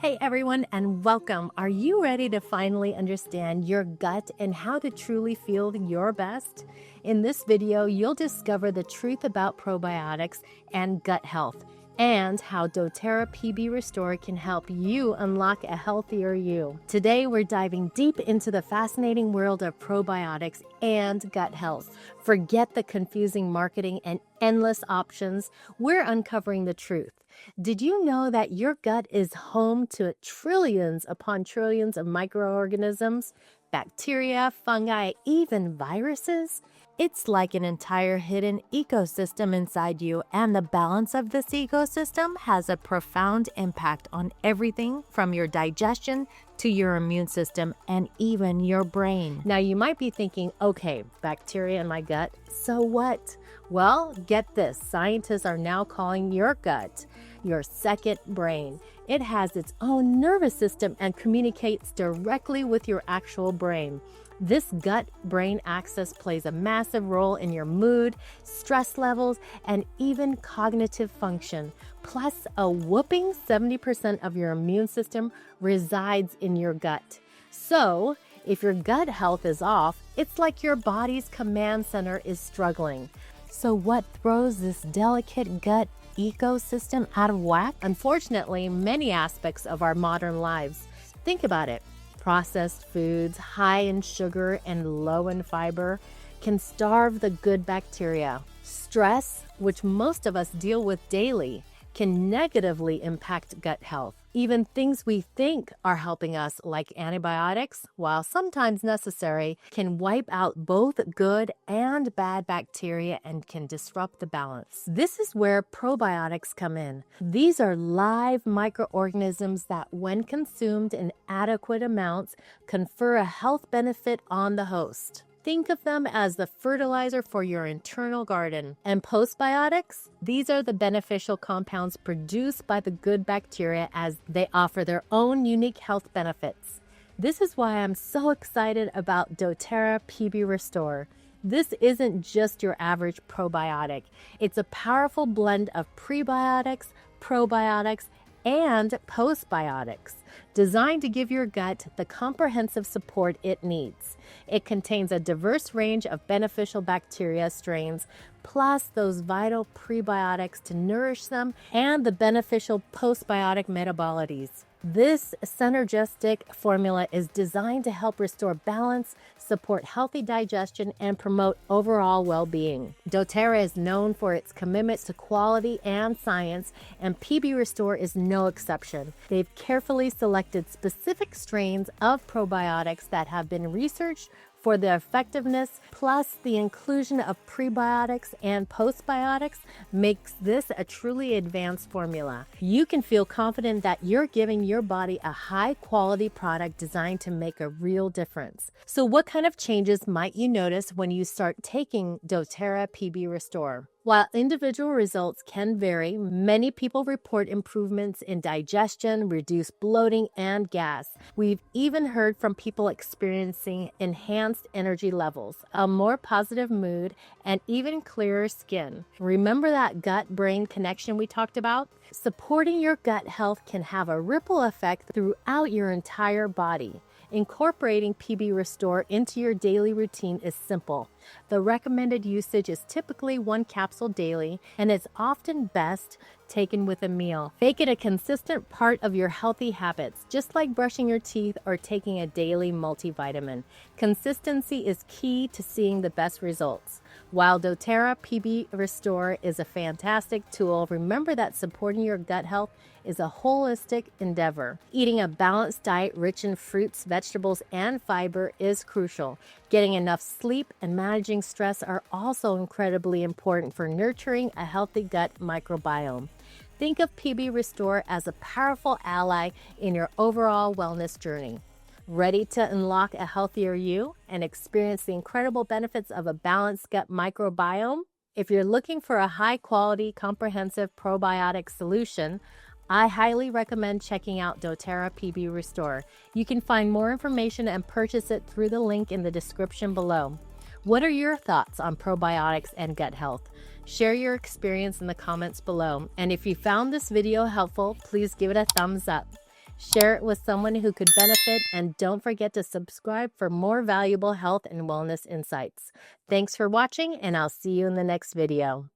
Hey everyone, and welcome. Are you ready to finally understand your gut and how to truly feel your best? In this video, you'll discover the truth about probiotics and gut health, and how doTERRA PB Restore can help you unlock a healthier you. Today, we're diving deep into the fascinating world of probiotics and gut health. Forget the confusing marketing and endless options. We're uncovering the truth. Did you know that your gut is home to trillions upon trillions of microorganisms, bacteria, fungi, even viruses? It's like an entire hidden ecosystem inside you, and the balance of this ecosystem has a profound impact on everything from your digestion to your immune system and even your brain. Now you might be thinking, okay, bacteria in my gut, so what? Well, get this, scientists are now calling your gut your second brain. It has its own nervous system and communicates directly with your actual brain. This gut-brain axis plays a massive role in your mood, stress levels, and even cognitive function. Plus, a whopping 70% of your immune system resides in your gut. So, if your gut health is off, it's like your body's command center is struggling. So what throws this delicate gut ecosystem out of whack? Unfortunately, many aspects of our modern lives. Think about it. Processed foods, high in sugar and low in fiber, can starve the good bacteria. Stress, which most of us deal with daily, can negatively impact gut health. Even things we think are helping us, like antibiotics, while sometimes necessary, can wipe out both good and bad bacteria and can disrupt the balance. This is where probiotics come in. These are live microorganisms that, when consumed in adequate amounts, confer a health benefit on the host. Think of them as the fertilizer for your internal garden. And postbiotics? These are the beneficial compounds produced by the good bacteria as they offer their own unique health benefits. This is why I'm so excited about doTERRA PB Restore. This isn't just your average probiotic. It's a powerful blend of prebiotics, probiotics, and postbiotics, designed to give your gut the comprehensive support it needs. It contains a diverse range of beneficial bacteria strains, plus those vital prebiotics to nourish them, and the beneficial postbiotic metabolites. This synergistic formula is designed to help restore balance, support healthy digestion, and promote overall well-being. doTERRA is known for its commitment to quality and science, and PB Restore is no exception. They've carefully selected specific strains of probiotics that have been researched for their effectiveness, plus the inclusion of prebiotics and postbiotics makes this a truly advanced formula. You can feel confident that you're giving your body a high-quality product designed to make a real difference. So what kind of changes might you notice when you start taking doTERRA PB Restore? While individual results can vary, many people report improvements in digestion, reduced bloating, and gas. We've even heard from people experiencing enhanced energy levels, a more positive mood, and even clearer skin. Remember that gut-brain connection we talked about? Supporting your gut health can have a ripple effect throughout your entire body. Incorporating PB Restore into your daily routine is simple. The recommended usage is typically 1 capsule daily, and it's often best taken with a meal. Make it a consistent part of your healthy habits, just like brushing your teeth or taking a daily multivitamin. Consistency is key to seeing the best results. While doTERRA PB Restore is a fantastic tool, remember that supporting your gut health is a holistic endeavor. Eating a balanced diet rich in fruits, vegetables, and fiber is crucial. Getting enough sleep and managing stress are also incredibly important for nurturing a healthy gut microbiome. Think of PB Restore as a powerful ally in your overall wellness journey. Ready to unlock a healthier you and experience the incredible benefits of a balanced gut microbiome? If you're looking for a high-quality, comprehensive probiotic solution, I highly recommend checking out doTERRA PB Restore. You can find more information and purchase it through the link in the description below. What are your thoughts on probiotics and gut health? Share your experience in the comments below. And if you found this video helpful, please give it a thumbs up. Share it with someone who could benefit, and don't forget to subscribe for more valuable health and wellness insights. Thanks for watching, and I'll see you in the next video.